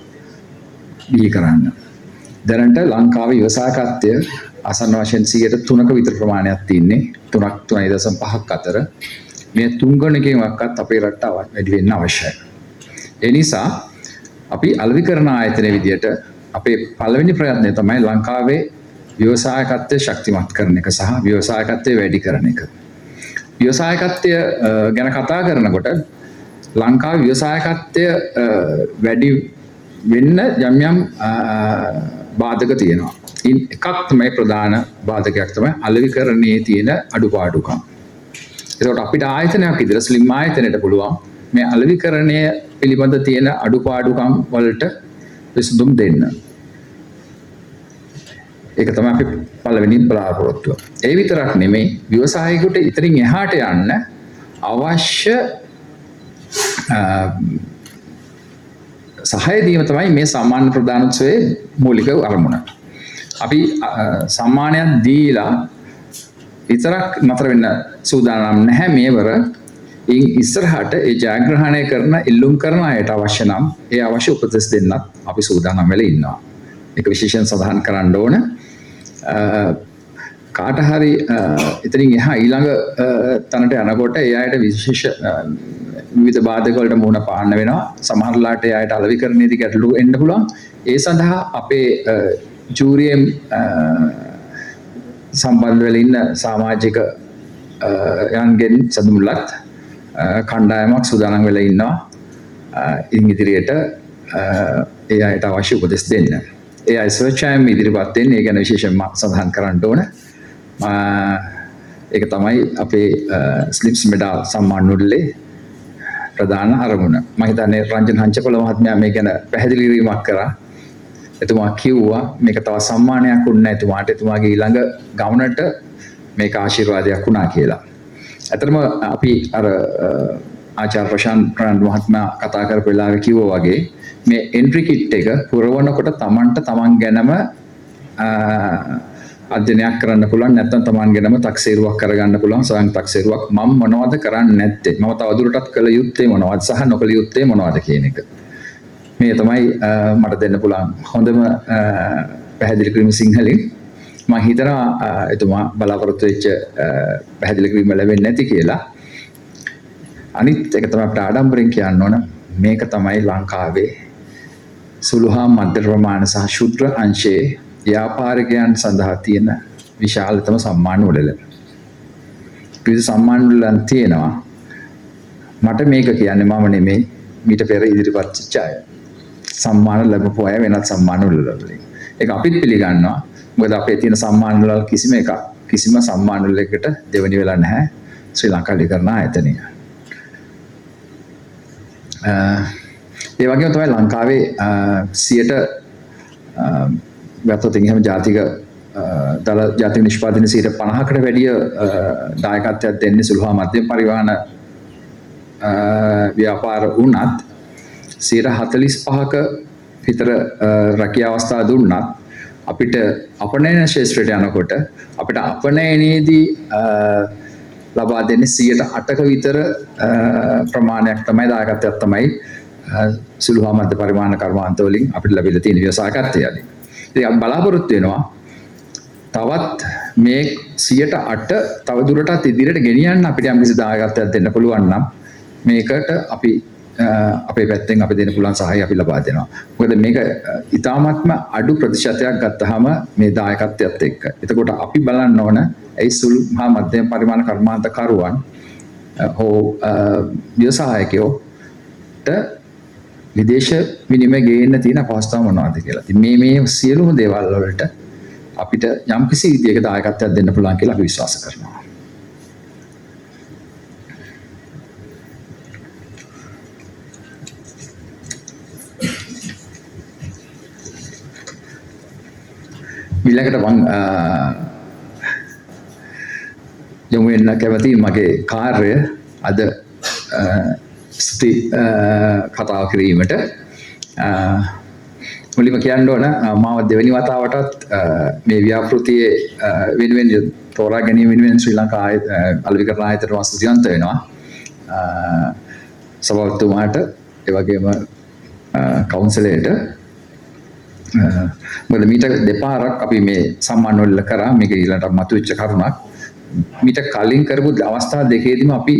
බිහි කරන්න. දැනට ලංකාවේ ව්‍යවසායකත්වය අසන්න වශයෙන් 3% විතර ප්‍රමාණයක් තියෙන්නේ 3.5ක් අතර. මේ තුන්ගණකේවත් අපේ රටට වැඩි වෙන්න අවශ්‍යයි. ඒ නිසා අපි අලෙවිකරණ ආයතනයේ විදියට අපේ පළවෙනි ප්‍රයත්නය තමයි ලංකාවේ ව්‍යවසායකත්වය ශක්තිමත් කරන එක සහ ව්‍යවසායකත්වය වැඩි කරන එක. ව්‍යවසායකත්වය ගැන කතා කරනකොට ලංකාවේ ව්‍යවසායකත්වය වැඩි වෙන්න යම් බාධක තියෙනවා. එකක් තමයි ප්‍රධාන බාධකයක් තමයි අලෙවිකරණයේ තියෙන අඩුපාඩුකම්. ඒකට අපිට ආයතනයක් විදිහට ස්ලිම් ආයතනයට පුළුවන් මේ අලෙවිකරණය පිළිබඳ තියෙන අඩුපාඩුකම් වලට විසඳුම් දෙන්න. ඒක තමයි අපි පළවෙනි බලාපොරොත්තුව. ඒ විතරක් නෙමෙයි ව්‍යවසායකයට ඉතින් එහාට යන්න අවශ්‍ය සහාය දීම තමයි මේ සම්මාන ප්‍රදානෝත්සවයේ මූලික අරමුණ. අපි සම්මානයක් දීලා විතරක් නතර වෙන්න සූදානම් නැහැ මේවර. ඉස්සරහට ඒ ජයග්‍රහණය කරන ඉල්ලුම් කරන අයට අවශ්‍ය නම් ඒ අවශ්‍ය උපදෙස් දෙන්නත් අපි සූදානම් වෙලා ඉන්නවා. ඒක විශේෂයෙන් සඳහන් කරන්න ඕන. කාට හරි ඉතින් එහා ඊළඟ තැනට යනකොට ඒ අයට විශේෂ විවිධ බාධක වලට මුහුණ පාන්න වෙනවා. සමහරලාට ඒ අයට අලෙවිකරණයේදී ගැටලු එන්න පුළුවන්. ඒ සඳහා අපේ ජූරියෙන් සම්බන්ධ වෙලා ඉන්න සමාජික යන්ගෙන් සමුලත් කණ්ඩායමක් සූදානම් වෙලා ඉන්නවා. ඉදිරියට ඒ අයට අවශ්‍ය උපදෙස් දෙන්න. ඒ අය ස්වච්ඡායම ඉදිරිපත් වෙන්නේ ඒ ගැන විශේෂයෙන් සඳහන් කරන්න ඕන. ඒක තමයි අපේ ස්ලිම්ස් මෙඩල් සම්මාන උළෙලේ ප්‍රධාන අරමුණ. මම හිතන්නේ රංජන් හංචපොළ මහත්මයා මේ ගැන පැහැදිලි කිරීමක් කරා. එතුමා කිව්වා මේක තව සම්මානයක් වුණා එතුමාට. එතුමාගේ ඊළඟ ගමනට මේක ආශිර්වාදයක් වුණා කියලා. ඇත්තටම අපි අර ආචාර්ය ප්‍රශාන්ත් මහත්මයා කතා කරපු වෙලාවේ කිව්වා වගේ මේ එන්ට්‍රි කිට් එක පුරවනකොට තමන්ට තමන් ගැනම අධ්‍යයනයක් කරන්න පුළුවන්. නැත්නම් තමන් ගැනම තක්සේරුවක් කරගන්න පුළුවන්. සයන් තක්සේරුවක් මම මොනවද කරන්නේ නැත්තේ, මම තවදුරටත් කළ යුත්තේ මොනවද සහ නොකළ යුත්තේ මොනවද කියන එක. මේ තමයි මට දෙන්න පුළුවන් හොඳම පැහැදිලි කිරීම සිංහලෙන්. මම හිතනවා එතුමා බලාපොරොත්තු වෙච්ච පැහැදිලි කිරීම ලැබෙන්නේ නැති කියලා. අනිත් එක තමයි අපිට ආඩම්බරෙන් කියන්න ඕන මේක තමයි ලංකාවේ සුළු හා මධ්‍ය ප්‍රමාණ සහ ශුද්‍ර අංශයේ ව්‍යාපාරිකයන් සඳහා තියෙන විශාලතම සම්මාන උළෙල. විවිධ සම්මාන උළෙලන් තියෙනවා. මට මේක කියන්නේ මම නෙමෙයි මීට පෙර ඉදිරිපත් වෙච්ච අය. සම්මාන ලැබපු අය වෙනත් සම්මාන උළෙල වලින්. ඒක අපිත් පිළිගන්නවා. මොකද අපේ තියෙන සම්මාන වල කිසිම එකක් කිසිම සම්මාන වලකට දෙවෙනි වෙලා නැහැ ශ්‍රී ලංකා අධිකරණ ආයතනය. ඒ වගේම තමයි ලංකාවේ 100ට ගත්තොත් එහෙම ජාතික දල ජාතික නිෂ්පාදන 50%කට වැඩිය දායකත්වයක් දෙන්නේ සුළු හා මධ්‍යම පරිවහන ව්‍යාපාර වුණත් 45%ක විතර රැකියා අවස්ථා දුන්නත් අපිට අපනයන ශේෂ්ත්‍රයට යනකොට අපිට අපනයනයේදී ලබා දෙන්නේ 108ක විතර ප්‍රමාණයක් තමයි දායකත්වයක් තමයි සුළු හා මධ්‍ය පරිමාණ කර්මාන්ත වලින් අපිට ලැබිලා තියෙන ව්‍යවසායකත්වයදී. ඉතින් අපි බලාපොරොත්තු වෙනවා තවත් මේ 108 තව දුරටත් ඉදිරියට ගෙනියන්න අපිට යම්කිසි දායකත්වයක් දෙන්න පුළුවන් නම් මේකට අපි අපේ පැත්තෙන් අපි දෙන්න පුළුවන් සහාය අපි ලබා දෙනවා. මොකද මේක ඉතාමත්ම අඩු ප්‍රතිශතයක් ගත්තාම මේ දායකත්වයත් එක්ක. එතකොට අපි බලන්න ඕන ඒ සුළු හා මධ්‍යම පරිමාණ කර්මාන්තකරුවන් හෝ ව්‍යවසායකයෝට විදේශ විනිමය ගේන්න තියෙන අපහසුතාව මොනවද කියලා. ඉතින් මේ සියලුම දේවල් වලට අපිට යම්කිසි විදියක දායකත්වයක් දෙන්න පුළුවන් කියලා අපි විශ්වාස කරනවා. ඊළඟට මම යොමු වෙන්න කැමති මගේ කාර්යය අද කතා කිරීමට මුලින්ම කියන්න ඕන මාව දෙවෙනි වතාවටත් මේ ව්‍යාපෘතියේ වෙනුවෙන් තෝරා ගැනීම වෙනුවෙන් ශ්‍රී ලංකා අලෙවිකරණ ආයතනයට මම ස්තුතිවන්ත වෙනවා. සභාපතිතුමාට ඒ වගේම කවුන්සිලයට මොකද මීට දෙපාරක් අපි මේ සම්මාන වල කරා මේක ඊළඟට මතුවෙච්ච කරුණක්. මීට කලින් කරපු අවස්ථා දෙකේදීම අපි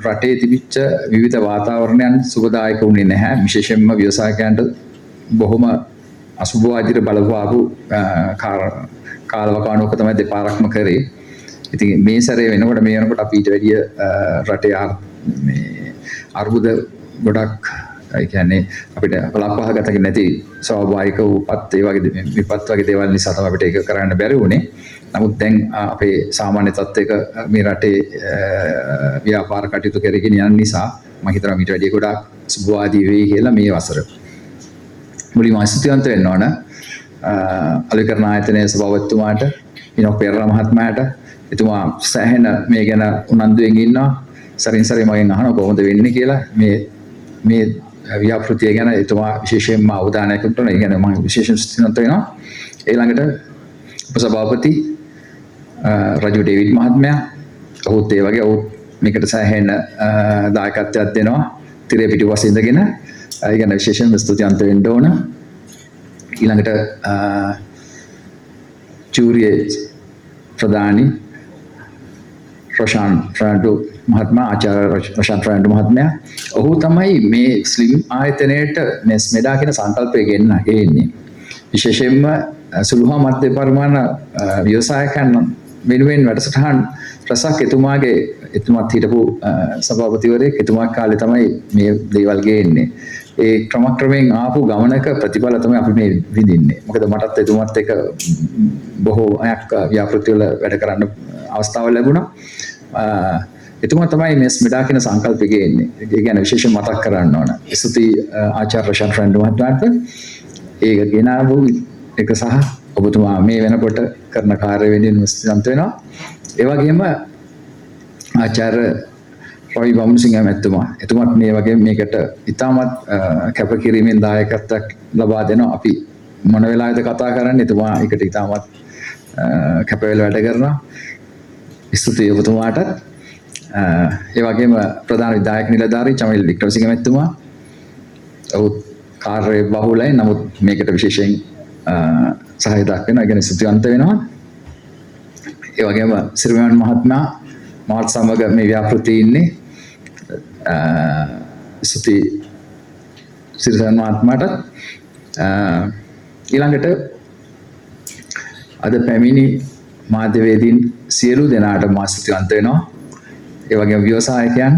රටේ තිබිච්ච විවිධ වාතාවරණයන් සුබදායක වුණේ නැහැ. විශේෂයෙන්ම ව්‍යවසායකයන්ට බොහොම අසුභවාදීට බලපාපු කාලවකවානුවක තමයි දෙපාරක්ම කරේ. ඉතින් මේ සැරේ වෙනකොට මේ වෙනකොට අපි ඊට වැඩිය රටේ මේ අර්බුද ගොඩක් ඒ කියන්නේ අපිට ලක්වහගත නැති ස්වාභාවික උපත් ඒ වගේ විපත් වගේ දේවල් නිසා තමයි අපිට ඒක කරන්න බැරි වුණේ. නමුත් දැන් අපේ සාමාන්‍ය තත්ත්වයක මේ රටේ ව්‍යාපාර කටයුතු කරගෙන යන නිසා මම හිතනවා මීට වැඩිය ගොඩාක් සුභවාදී වෙයි කියලා මේ වසර. මුලින්ම ස්තුතිවන්ත වෙන්න ඕන අලෙවිකරණ ආයතනයේ සභාපතිතුමාට ඉනොක් පෙරේරා මහත්මයාට. එතුමා සෑහෙන මේ ගැන උනන්දුවෙන් ඉන්නවා. සරින් සරේ මගෙන් අහනවා කොහොමද වෙන්නේ කියලා. මේ ව්‍යාපෘතිය ගැන එතුමා විශේෂයෙන්ම අවධානයක් යොමු කරනවා. ඒ ගැන මම විශේෂයෙන් ස්තුතිවන්ත වෙනවා. ඊළඟට උපසභාපති රජු ඩේවිඩ් මහත්මයා ඔහුත් ඒ වගේ ඔහු මේකට සෑහෙන දායකත්වයක් දෙනවා. තිරේ පිටුපස්සේ ඉඳගෙන ඒ ගැන විශේෂයෙන් ස්තුතිවන්ත වෙන්න ඕන. ඊළඟට ජූරියේ ප්‍රධානී රොෂාන් ෆ්‍රැන්ඩෝ මහත්මයා ආචාර්ය රොෂාන් ෆ්‍රැන්ඩෝ මහත්මයා ඔහු තමයි මේ ස්ලිම් ආයතනයේට මේ ස්මෙඩා කියන සංකල්පය ගෙන්නේ. විශේෂයෙන්ම සුළු හා මධ්‍ය පරිමාණ ව්‍යවසායකයන් වෙනුවෙන් වැඩසටහන් රසක් එතුමාත් හිටපු සභාපතිවරයෙක් එතුමා කාලේ තමයි මේ දේවල් ගේන්නේ. ඒ ක්‍රමක්‍රමයෙන් ආපු ගමනක ප්‍රතිඵල තමයි අපි මේ විඳින්නේ. මොකද මටත් එතුමත් එක්ක බොහෝ අයක් ව්‍යාපෘති වල වැඩ කරන්න අවස්ථාව ලැබුණා. එතුමා තමයි මේ ස්මෙඩා කියන සංකල්පය ගේන්නේ. ඒ කියන්නේ විශේෂයෙන් මතක් කරන්න ඕන. ස්තුති ආචාර්ය රෂන් ෆ්‍රැන්ඩෝ මහත්මයාට ඒක ගෙනාවු එක සහ ඔබතුමා මේ වෙනකොට කරන කාර්ය වෙනුවෙන් ස්තුතිවන්ත වෙනවා. ඒ වගේම ආචාර්ය රවි බමුණුසිංහ මැතිතුමා එතුමත් මේ වගේ මේකට ඉතාමත් කැපකිරීමෙන් දායකත්වයක් ලබා දෙනවා. අපි මොන වෙලාවෙද කතා කරන්නේ එතුමා ඒකට ඉතාමත් කැප වෙලා වැඩ කරනවා. ස්තුතියි ඔබතුමාට. ඒ වගේම ප්‍රධාන විධායක නිලධාරී චමිල් වික්‍රමසිංහ මැතිතුමා ඔහු කාර්ය බහුලයි නමුත් මේකට විශේෂයෙන් සහාය දක්වනවා. ඒ කියන්නේ ස්තුතිවන්ත වෙනවා. ඒ වගේම සිරිමන් මහත්මයා මාත් සමග මේ ව්‍යාපෘතියේ ඉන්නේ. ස්තුති සිරිසන් මහත්මයාට. ඊළඟට අද පැමිණි මාධ්‍යවේදීන් සියලු දෙනාට මා ස්තුතිවන්ත වෙනවා. ඒ වගේම ව්‍යවසායකයන්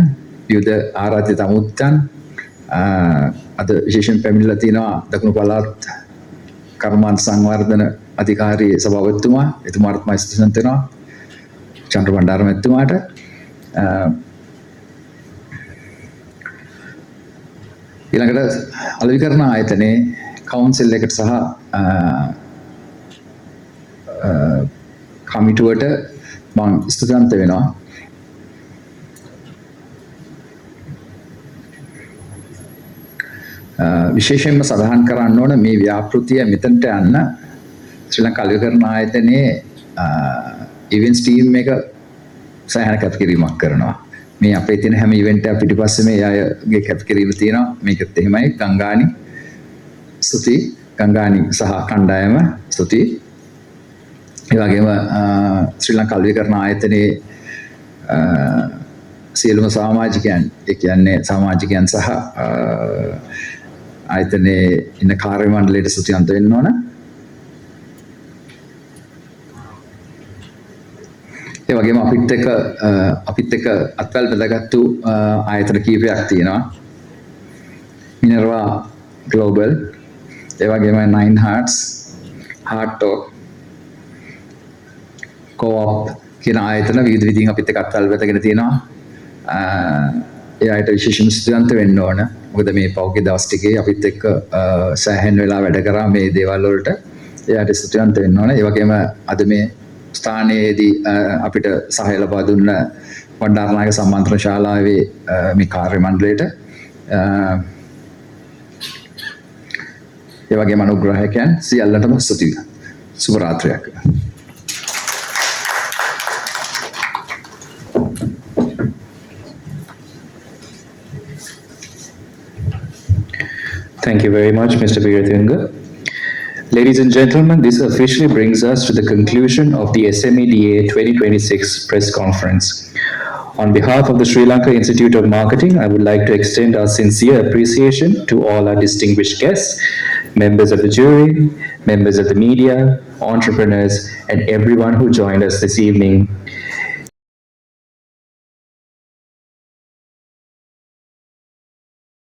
විවිධ ආරාධ්‍ය තමුත්තන් අද විශේෂයෙන් පැමිණිලා තිනවා දකුණු පළාත් කර්මාන්ත සංවර්ධන අධිකාරී සභාපතිතුමා එතුමාට මා ස්තුතිවන්ත වෙනවා. චන්ද්‍ර බණ්ඩාර මැතිතුමාට ඊළඟට අලෙවිකරණ ආයතනයේ කවුන්සිල් එකට සහ කමිටුවට මම ස්තුතිවන්ත වෙනවා. විශේෂයෙන්ම සඳහන් කරන්න ඕන මේ ව්‍යාපෘතිය මෙතනට යන්න ශ්‍රී ලංකා අලෙවිකරණ ආයතනයේ ඉවෙන්ට්ස් ටීම් එක සෑහෙන කැපකිරීමක් කරනවා. මේ අපේ තියෙන හැම ඉවෙන්ට් එකක් පිටිපස්සේ මේ අයගේ කැපකිරීම තියෙනවා. මේකත් එහෙමයි. ගංගානි ස්තුති, ගංගානි සහ කණ්ඩායම ස්තුති. ඒ වගේම ශ්‍රී ලංකා අලෙවිකරණ ආයතනයේ සියලුම සමාජිකයන්, ඒ කියන්නේ සමාජිකයන් සහ ආයතනයේ ඉන්න කාර්ය මණ්ඩලයට ස්තුතිවන්ත වෙන්න ඕන. ඒ වගේම අපිත් එක්ක අත්වැල් බඳගත්තු ආයතන කීපයක් තියෙනවා. මිනර්වා ග්ලෝබල්, ඒ වගේම 9 Hearts, Heart Talk, Co-op කියන ආයතන විවිධ විදිහින් අපිත් එක්ක අත්වැල් බඳගෙන තියෙනවා. ඒ අයට විශේෂම ස්තුතිවන්ත වෙන්න ඕන. මොකද මේ පෞගේ දවස් ටිකේ අපිත් එක්ක සෑහෙන වෙලා වැඩ කරා මේ දේවල් වලට. ඒ අයට ස්තුතිවන්ත වෙන්න ඕන. ඒ වගේම අද මේ ස්ථානයේදී අපිට සහාය ලබා දුන්න වණ්ඩාරනායක සම්මන්ත්‍රණ ශාලාවේ මේ කාර්ය මණ්ඩලයට ඒ වගේම අනුග්‍රාහකයන් සියල්ලටම ස්තුති. සුබ රාත්‍රියක්. Thank you very much, Mr. Veerathunga. Ladies and gentlemen, this officially brings us to the conclusion of the SMEDA 2026 press conference. On behalf of the Sri Lanka Institute of Marketing, I would like to extend our sincere appreciation to all our distinguished guests, members of the jury, members of the media, entrepreneurs, and everyone who joined us this evening.